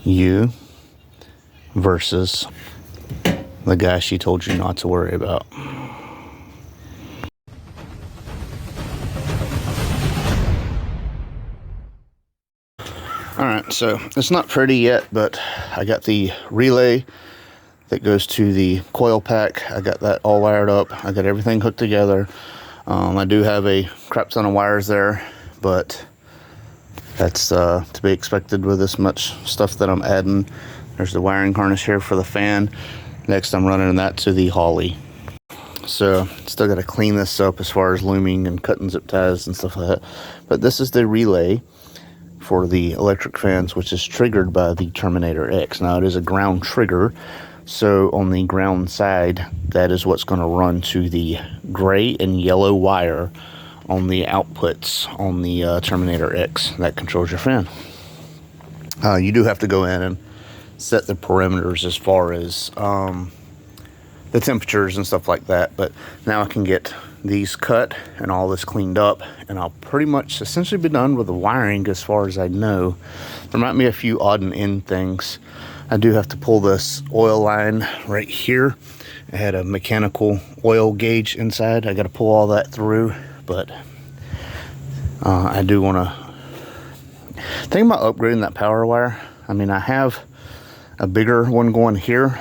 You versus the guy she told you not to worry about. Alright, so it's not pretty yet, but I got the relay that goes to the coil pack. I got that all wired up. I got everything hooked together. I do have a crap ton of wires there, but that's to be expected with this much stuff that I'm adding. There's the wiring harness here for the fan. Next, I'm running that to the Holly. So still got to clean this up as far as looming and cutting zip ties and stuff like that. But this is the relay for the electric fans, which is triggered by the Terminator X. Now, it is a ground trigger, so on the ground side, that is what's going to run to the gray and yellow wire on the outputs on the Terminator X that controls your fan. You do have to go in and set the parameters as far as the temperatures and stuff like that, but now I can get these cut and all this cleaned up, and I'll pretty much essentially be done with the wiring as far as I know. There might be a few odd and end things. I do have to pull this oil line right here. I had a mechanical oil gauge inside. I got to pull all that through, but I do want to think about upgrading that power wire. I mean, I have a bigger one going here,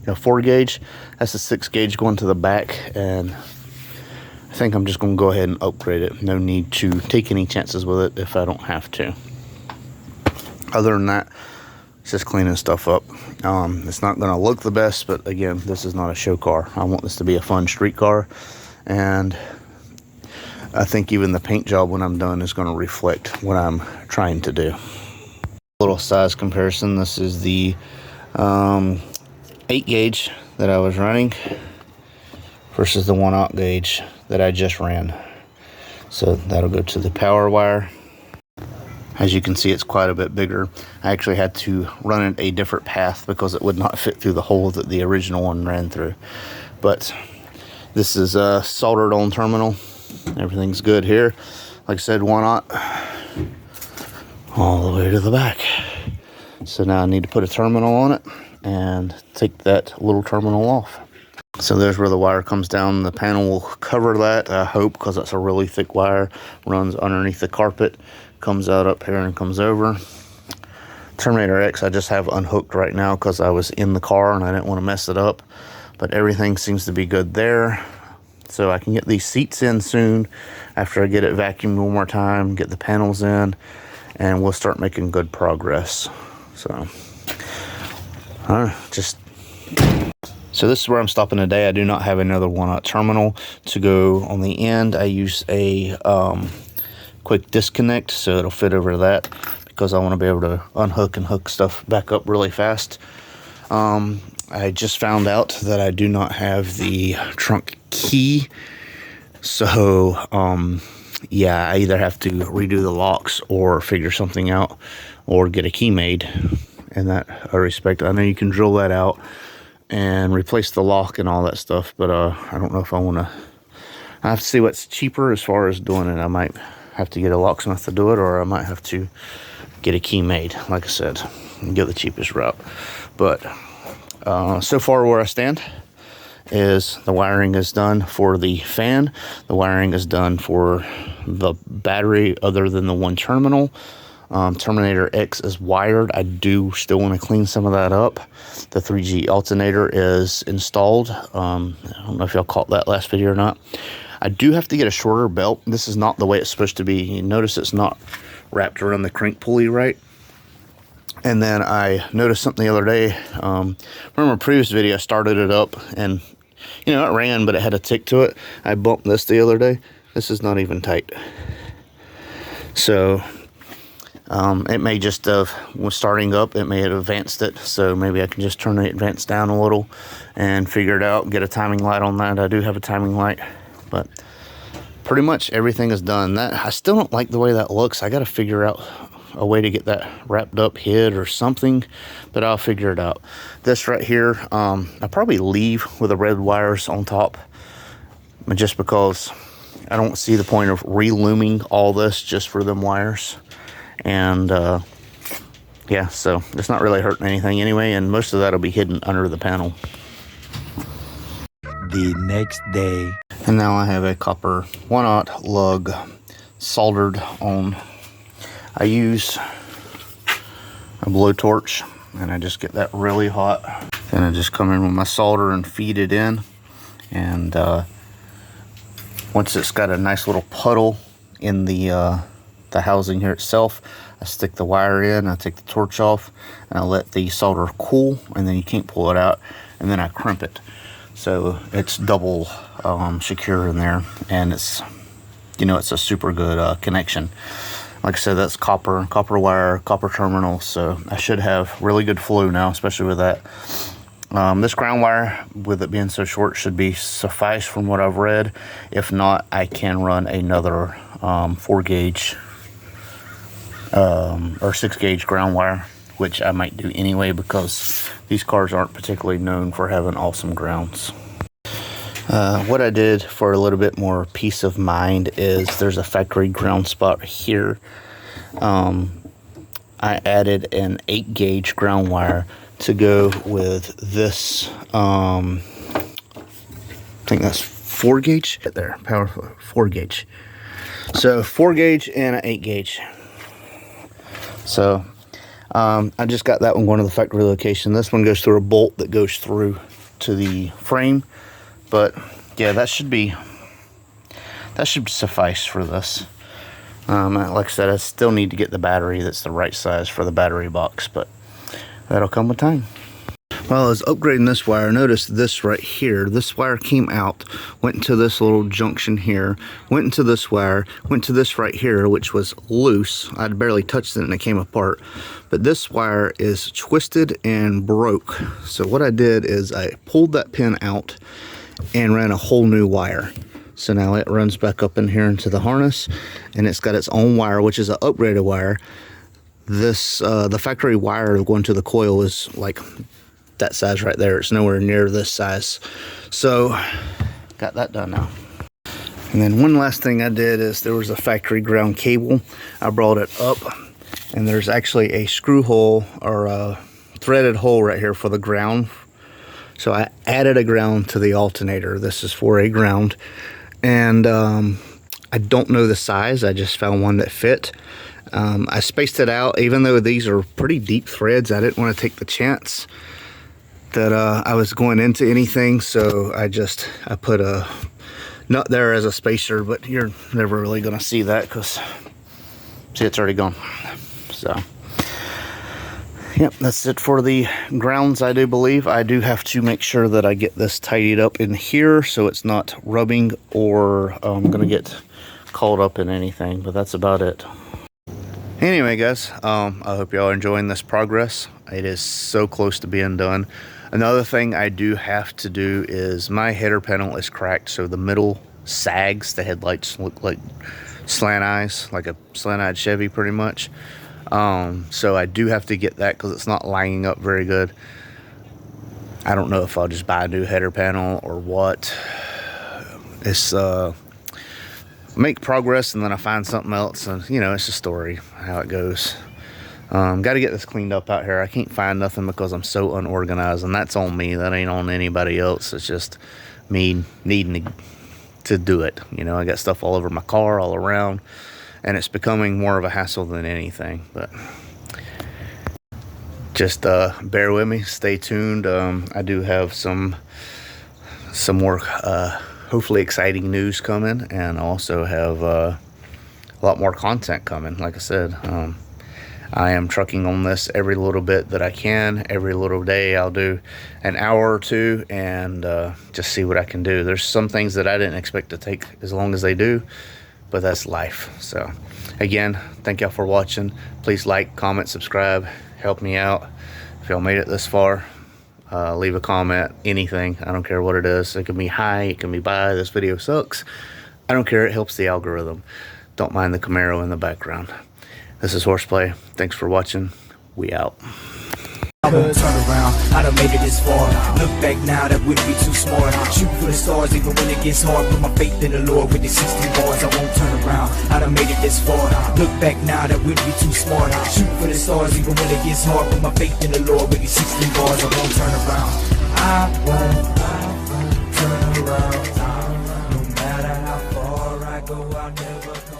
a 4 gauge. That's a 6 gauge going to the back, and I think I'm just going to go ahead and upgrade it. No need to take any chances with it if I don't have to. Other than that, it's just cleaning stuff up. It's not going to look the best, but again, this is not a show car. I want this to be a fun street car, and I think even the paint job when I'm done is going to reflect what I'm trying to do. Little size comparison. This is the 8 gauge that I was running versus the 1/0 gauge that I just ran. So that'll go to the power wire. As you can see, it's quite a bit bigger. I actually had to run it a different path because it would not fit through the hole that the original one ran through. But this is a soldered on terminal. Everything's good here. Like I said, 1/0 all the way to the back. So now I need to put a terminal on it and take that little terminal off. So there's where the wire comes down. The panel will cover that, I hope, because that's a really thick wire. Runs underneath the carpet, comes out up here and comes over. Terminator X I just have unhooked right now because I was in the car and I didn't want to mess it up. But everything seems to be good there. So I can get these seats in soon after I get it vacuumed one more time, get the panels in, and we'll start making good progress. So, So this is where I'm stopping today. I do not have another 1/0 terminal to go on the end. I use a quick disconnect so it'll fit over that because I want to be able to unhook and hook stuff back up really fast. I just found out that I do not have the trunk key. So, yeah, I either have to redo the locks or figure something out or get a key made in that respect. I know you can drill that out and replace the lock and all that stuff, but I don't know if I want to. I have to see what's cheaper as far as doing it. I might have to get a locksmith to do it, or I might have to get a key made, like I said, and get the cheapest route. But so far where I stand is the wiring is done for the fan. The wiring is done for the battery other than the one terminal. Terminator X is wired. I do still want to clean some of that up. The 3G alternator is installed. I don't know if y'all caught that last video or not. I do have to get a shorter belt. This is not the way it's supposed to be. You notice it's not wrapped around the crank pulley right. And then I noticed something the other day. Remember a previous video, I started it up and, you know, it ran, but it had a tick to it. I bumped this the other day. This is not even tight. So it may just have, was starting up, it may have advanced it. So maybe I can just turn the advance down a little and figure it out, get a timing light on that. I do have a timing light, but pretty much everything is done. That I still don't like the way that looks. I got to figure out a way to get that wrapped up, hid or something, but I'll figure it out. This right here, I'll probably leave with the red wires on top, just because I don't see the point of relooming all this just for them wires. And yeah, so it's not really hurting anything anyway, and most of that will be hidden under the panel. The next day. And now I have a copper 1/0 lug soldered on. I use a blowtorch and I just get that really hot. Then I just come in with my solder and feed it in. And once it's got a nice little puddle in the housing here itself, I stick the wire in, I take the torch off, and I let the solder cool, and then you can't pull it out, and then I crimp it. So it's double secure in there, and it's, you know, it's a super good connection. Like I said, that's copper wire, copper terminal, so I should have really good flow now, especially with that. This ground wire, with it being so short, should be suffice from what I've read. If not, I can run another 4 gauge or 6 gauge ground wire, which I might do anyway because these cars aren't particularly known for having awesome grounds. What I did for a little bit more peace of mind is there's a factory ground spot here. I added an 8 gauge ground wire to go with this. I think that's 4 gauge right there, power 4 gauge. So 4 gauge and an 8 gauge. So I just got that one going to the factory location. This one goes through a bolt that goes through to the frame. But yeah, that should suffice for this. Like I said, I still need to get the battery that's the right size for the battery box, but that'll come with time. While I was upgrading this wire, I noticed this right here. This wire came out, went into this little junction here, went into this wire, went to this right here, which was loose. I'd barely touched it and it came apart. But this wire is twisted and broke. So what I did is I pulled that pin out and ran a whole new wire. So now it runs back up in here into the harness, and it's got its own wire, which is an upgraded wire. This the factory wire going to the coil is like that size right there. It's nowhere near this size. So got that done now. And then one last thing I did is there was a factory ground cable. I brought it up, and there's actually a screw hole or a threaded hole right here for the ground. So I added a ground to the alternator. This is for a ground. And I don't know the size. I just found one that fit. I spaced it out. Even though these are pretty deep threads, I didn't want to take the chance that I was going into anything. So I put a nut there as a spacer, but you're never really going to see that because, see, it's already gone. So yep, that's it for the grounds, I do believe. I do have to make sure that I get this tidied up in here so it's not rubbing or I'm going to get caught up in anything, but that's about it. Anyway, guys, I hope y'all are enjoying this progress. It is so close to being done. Another thing I do have to do is my header panel is cracked, so the middle sags. The headlights look like slant eyes, like a slant-eyed Chevy pretty much. So I do have to get that because it's not lining up very good. I don't know if I'll just buy a new header panel or what. It's make progress and then I find something else, and you know, it's a story how it goes. Got to get this cleaned up out here. I can't find nothing because I'm so unorganized, and that's on me. That ain't on anybody else. It's just me needing to do it. You know, I got stuff all over my car, all around, and it's becoming more of a hassle than anything. But just bear with me, stay tuned. I do have some more hopefully exciting news coming, and also have a lot more content coming. Like I said, I am trucking on this every little bit that I can. Every little day I'll do an hour or two and just see what I can do. There's some things that I didn't expect to take as long as they do, but that's life. So again, thank y'all for watching. Please like, comment, subscribe, help me out. If y'all made it this far, leave a comment, anything. I don't care what it is. It can be hi, it can be bye, this video sucks. I don't care, it helps the algorithm. Don't mind the Camaro in the background. This is Horseplay. Thanks for watching. We out. won't turn around. I done made it this far. Look back now, that wouldn't be too smart. Shoot for the stars even when it gets hard. Put my faith in the Lord with the 60 bars. I won't turn around. I done made it this far. Look back now, that wouldn't be too smart. Shoot for the stars even when it gets hard. Put my faith in the Lord with the 60 bars. I won't turn around. I won't turn around. No matter how far I go, I'll never